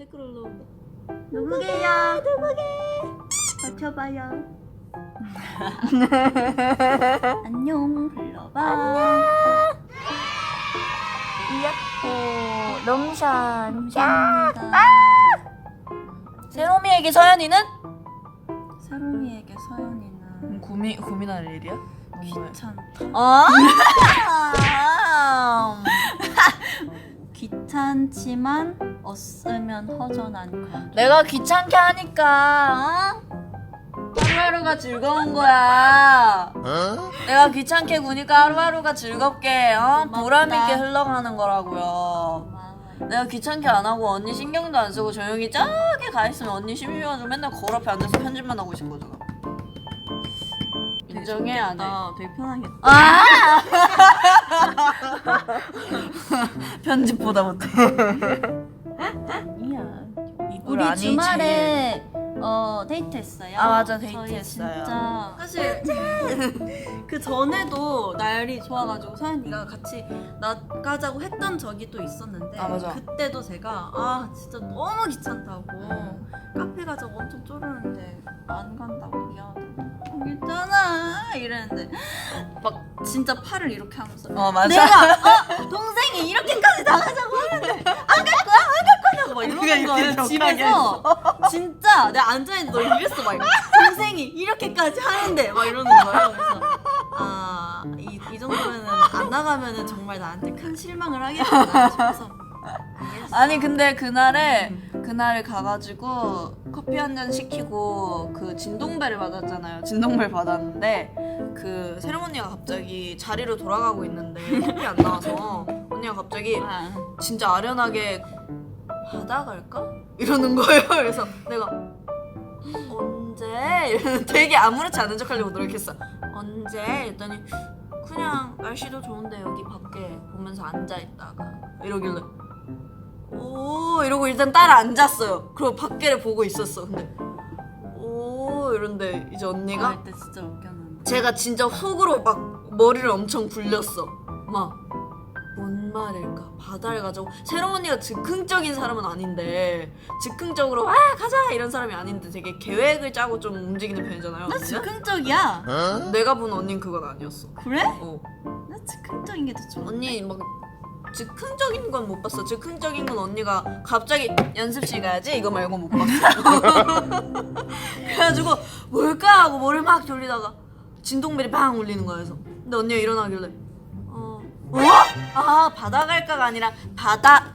댓글 올라온다. 누구게요? 누구게? 맞춰봐요. 안녕 불러봐. 안녕. 이야호 롱션. 감사합니다. 세롬이에게 서연이는? 세롬이에게 서연이는 고민할 일이야? 귀찮다. 아. 귀찮지만 없으면 허전한 거. 내가 귀찮게 하니까 하루하루가 즐거운 거야. 내가 귀찮게 구니까 하루하루가 즐겁게 보람 있게 흘러가는 거라고요. 내가 귀찮게 안 하고 언니 신경도 안 쓰고 조용히 저기 가 있으면 언니 심심해가지고 맨날 거울 앞에 앉아서 편집만 하고 있을 거잖아. 인정해 안 해? 되게 편하겠다. 아! 편집보다 못해. 이야. 우리 우리 주말에 데이트했어요. 아, 맞아, 저희 데이트했어요. 진짜 사실 그 전에도 날이 좋아가지고 서연이가 같이 나가자고 했던 적이 또 있었는데 아, 맞아. 그때도 제가 진짜 너무 귀찮다고 카페 가자고 엄청 쪼르는데 안 간다고 미안하다고 괜찮아 이랬는데 막 진짜 팔을 이렇게 하면서 맞아. 내가 동생이 이렇게까지 나가자고 하는데 안 갈 거냐고 막 이러는 거예요. 집에서 진짜 내가 앉아있는데 너 이랬어 막 동생이 이렇게까지 하는데 막 이러는 거예요. 그래서 이 정도면은 안 나가면은 정말 나한테 큰 실망을 하겠구나 싶어서 알겠어. 아니 근데 그날에 가가지고 커피 한 잔 시키고 그 진동벨을 받았잖아요. 진동벨 받았는데 그 세롬 언니가 갑자기 자리로 돌아가고 있는데 커피 안 나와서 언니가 갑자기 진짜 아련하게 바다 갈까? 이러는 거예요. 그래서 내가 언제? 이러는 되게 아무렇지 않은 척하려고 노력했어. 언제? 이랬더니 그냥 날씨도 좋은데 여기 밖에 보면서 앉아있다가 이러길래 오 이러고 일단 따라 앉았어요. 그리고 밖에를 보고 있었어. 근데 오 이런데 이제 언니가 그럴 때 진짜 웃겼는데 제가 진짜 속으로 막 머리를 엄청 굴렸어. 막 뭔 말일까? 바다를 가자고. 세롬 언니가 즉흥적인 사람은 아닌데 즉흥적으로 가자 이런 사람이 아닌데 되게 계획을 짜고 좀 움직이는 편이잖아요. 나 언니는? 즉흥적이야. 내가 본 언니는 그건 아니었어. 그래? 어. 나 즉흥적인 게 더 좋아. 언니 막 즉흥적인 건 못 봤어. 즉흥적인 건 언니가 갑자기 연습실 가야지 이거 말고 못 봤어. 그래가지고 뭘까 하고 머리를 막 돌리다가 진동벨이 팡 울리는 거야. 그래서 근데 언니가 일어나길래 바다 갈까가 아니라 바다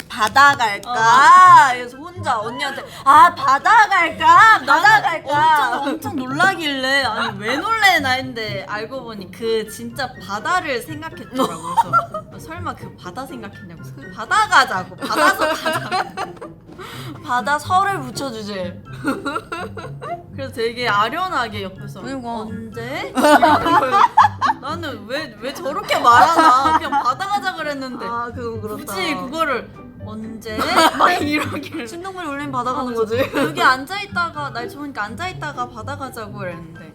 갈까? 그래서 혼자 언니한테 바다 갈까? 바다 갈까? 엄청 놀라길래 아니 왜 놀래 나 했는데 알고 보니 그 진짜 바다를 생각했더라고. 그래서 설마 그 바다 생각했냐고. 그 바다 가자고. 바다서 가자고. 바다 설을 붙여주지. 그래서 되게 아련하게 옆에서 그리고 언제? 이러는 거예요. 나는 왜 저렇게 말하나. 그냥 바다 가자 그랬는데 그건 그렇다. 굳이 그거를 언제? 막 이러길래 진동벨 울리면 바다 가는 거지. 여기 앉아있다가 날 좋으니까 앉아있다가 바다 가자고 그랬는데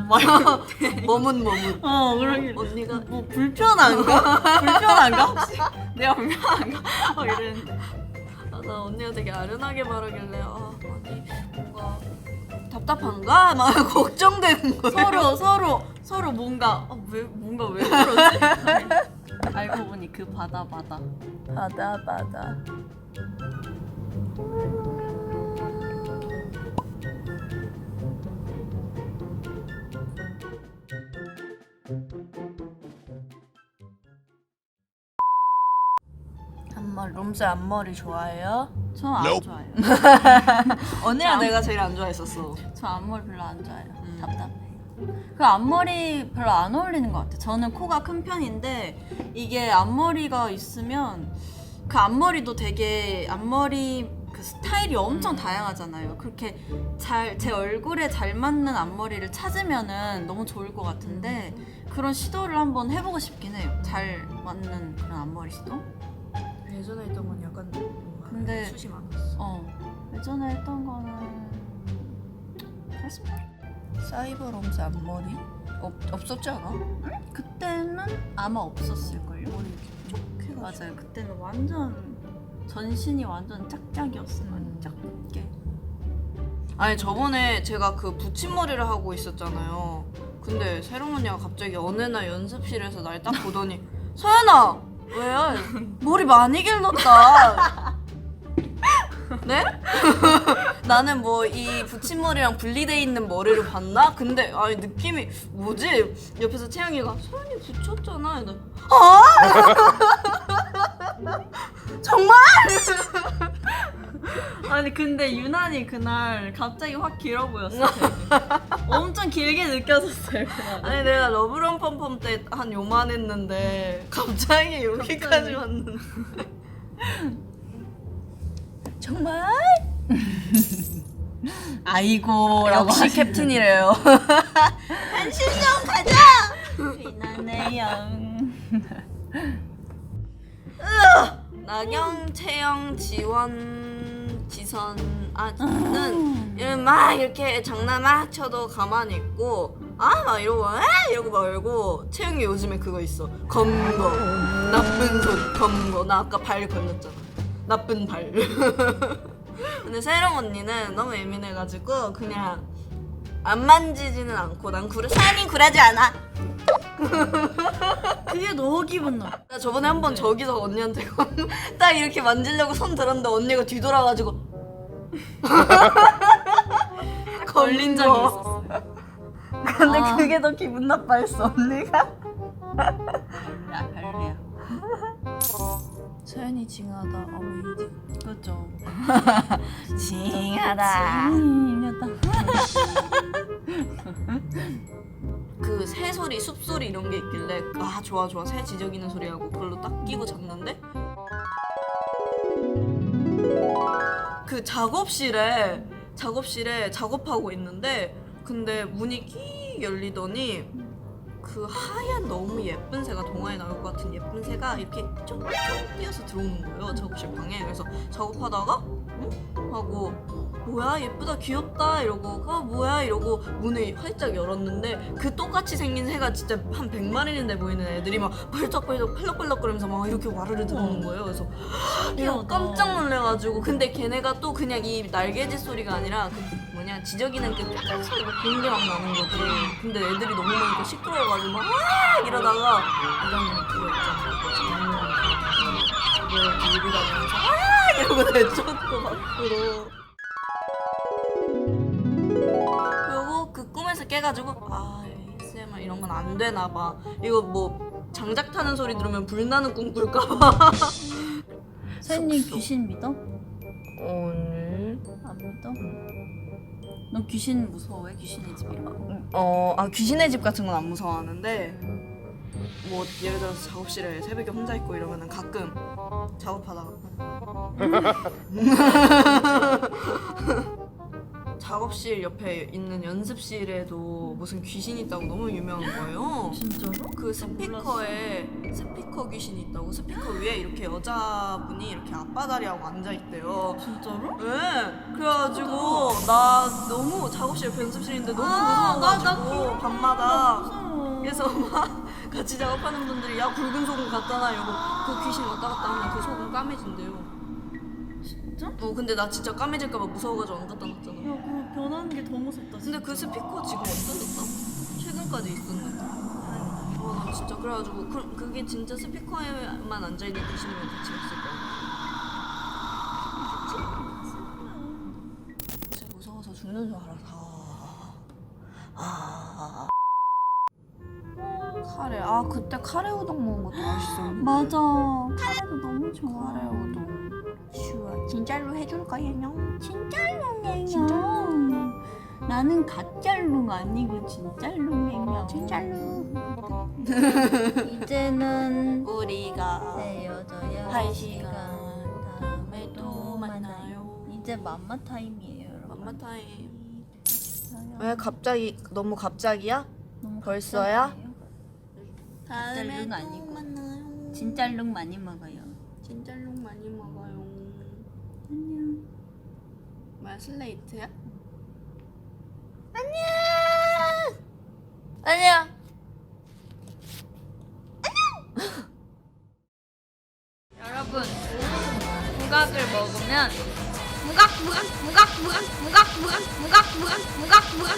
막 이렇게 머문 그러길래 언니가 뭐 불편한가? 불편한가 혹시? 내가 불편한가? 이랬는데 나 언니가 되게 아련하게 말하길래 아니 뭔가 답답한가? 막 걱정되는 거예요. 서로 뭔가 왜 그러지? 알고 보니 그 바다 바다 롬스 앞머리 좋아해요? 저 안 좋아해요. 언니랑 내가 제일 안 좋아했었어. 저 앞머리 별로 안 좋아해요. 답답해. 그 앞머리 별로 안 어울리는 것 같아요. 저는 코가 큰 편인데 이게 앞머리가 있으면 그 앞머리도 되게 앞머리 그 스타일이 엄청 다양하잖아요. 그렇게 제 얼굴에 잘 맞는 앞머리를 찾으면은 너무 좋을 것 같은데 그런 시도를 한번 해보고 싶긴 해요. 잘 맞는 그런 앞머리 시도. 예전에 했던 건 약간 근데 숱이 많았어. 예전에 했던 거는 사이버 롬스 앞머리? 없었지 않아? 그때는 아마 없었을걸요? 맞아요. 그때는 완전 전신이 완전 짝짝이었어. 짝게. 아니 저번에 제가 그 붙임머리를 하고 있었잖아요. 근데 새로운 언니가 갑자기 어느 날 연습실에서 날 딱 보더니 서연아 왜 머리 많이 길렀다. 네? 나는 뭐 이 붙임머리랑 분리돼 있는 머리를 봤나? 근데 아니 느낌이 뭐지? 옆에서 채영이가 서연이 붙였잖아. 이러다 아! 정말? 아니 근데 유난히 그날 갑자기 확 길어 보였어. 엄청 길게 느껴졌어요 그날. 아니 내가 러브런 펌펌 때 한 요만했는데 갑자기 여기까지 왔는데 정말? 아이고라고 역시 캡틴이래요. 한신령 가자. 비나네요. 나경, 채영, 지원, 지선아는 이런 막 이렇게 장난 막 쳐도 가만히 있고 막 이러고 이러고 말고 채영이 요즘에 그거 있어. 검거 나쁜 손 검거. 나 아까 발 걸렸잖아. 나쁜 발. 근데 세령 언니는 너무 예민해가지고 그냥 안 만지지는 않고 난 사연이 굴하지 않아. 그게 너무 기분 나. 나 저번에 한 번 저기서 언니한테 딱 이렇게 만지려고 손 들었는데 언니가 뒤돌아가지고 걸린 적이 있었어. 근데 아. 그게 더 기분 나빠했어 언니가. 야 별로야. 서연이 징하다 어머니지. 그렇죠. 징하다. 이겼다. 그 새 소리 숲소리 이런 게 있길래 좋아 새 지저귀는 소리하고 그걸로 딱 끼고 잤는데 그 작업실에 작업하고 있는데 근데 문이 끼 열리더니 그 하얀 너무 예쁜 새가 동화에 나올 것 같은 예쁜 새가 이렇게 쫑쫑 뛰어서 들어오는 거예요 작업실 방에. 그래서 작업하다가 하고 뭐야 예쁘다 귀엽다 이러고 뭐야 이러고 문을 활짝 열었는데 그 똑같이 생긴 새가 진짜 한 100마리는 돼 보이는 애들이 막 벌떡벌떡 팔럭팔럭거리면서 막 이렇게 와르르 들어오는 거예요. 그래서 내가 깜짝 놀래가지고 근데 걔네가 또 그냥 이 날개짓 소리가 아니라 그 뭐냐 지저귀는 그 삐짝 소리 막 그런 게 막 나는 거지. 근데 애들이 너무 많으니까 시끄러워가지고 막 이러다가 이장님이 그거 있잖아 그걸 들고 다니면서 이러고 내쫓고 밖으로. 그리고 그 꿈에서 깨가지고 ASMR 이런 건 안 되나 봐. 이거 뭐 장작 타는 소리 들으면 불나는 꿈 꿀까 봐. 서연이 귀신 믿어? 오늘 안 믿어? 너 귀신 무서워해? 귀신의 집 이런 거? 귀신의 집 같은 건 안 무서워하는데 뭐 예를 들어서 작업실에 새벽에 혼자 있고 이러면은 가끔 작업하다가 작업실 옆에 있는 연습실에도 무슨 귀신이 있다고 너무 유명한 거예요. 진짜로? 그 스피커에 스피커 귀신이 있다고. 스피커 위에 이렇게 여자분이 이렇게 앞바다리하고 앉아있대요. 진짜로? 네. 그래가지고 나 너무 작업실 옆에 연습실인데 너무 무서워가지고 밤마다 무서워. 그래서 막 같이 작업하는 분들이 야 굵은 소금 갖다놔 이러고 그 귀신 왔다 갔다 하면 그 소금 까매진대요. 진짜? 근데 나 진짜 까매질까봐 무서워가지고 안 갖다 놨잖아. 야 그거 변하는 게 더 무섭다. 근데 그 스피커 지금 없어졌다? 최근까지 있었는데. 나 진짜 그래가지고 그게 진짜 스피커에만 앉아있는 귀신이면 같이 없을 거야. 진짜 무서워서 죽는 줄 알았어. 카레. 그때 카레 우동 먹은 것도 맛있었는데. 맞아. 카레도 너무 좋아. 카레 우동. 슈아. 진짜로 해줄 거예요? 진짜로네요. 진짜로. 나는 가짜로 아니고 진짜로네요. 진짜로. 이제는 우리가 헤어져야 할 시간 다음에 또 만나요. 이제 맘마 타임이에요, 여러분. 맘마 타임. 왜 갑자기 너무 갑자기야? 너무 벌써야? 갑자기예요. 다음에 또 또 만나요. 진짤룩 많이 먹어요. 진짜로 많이 먹어요. 안녕. 뭐야 슬레이트야? 안녕. 안녕. 여러분, 국악 뭐냐면 무각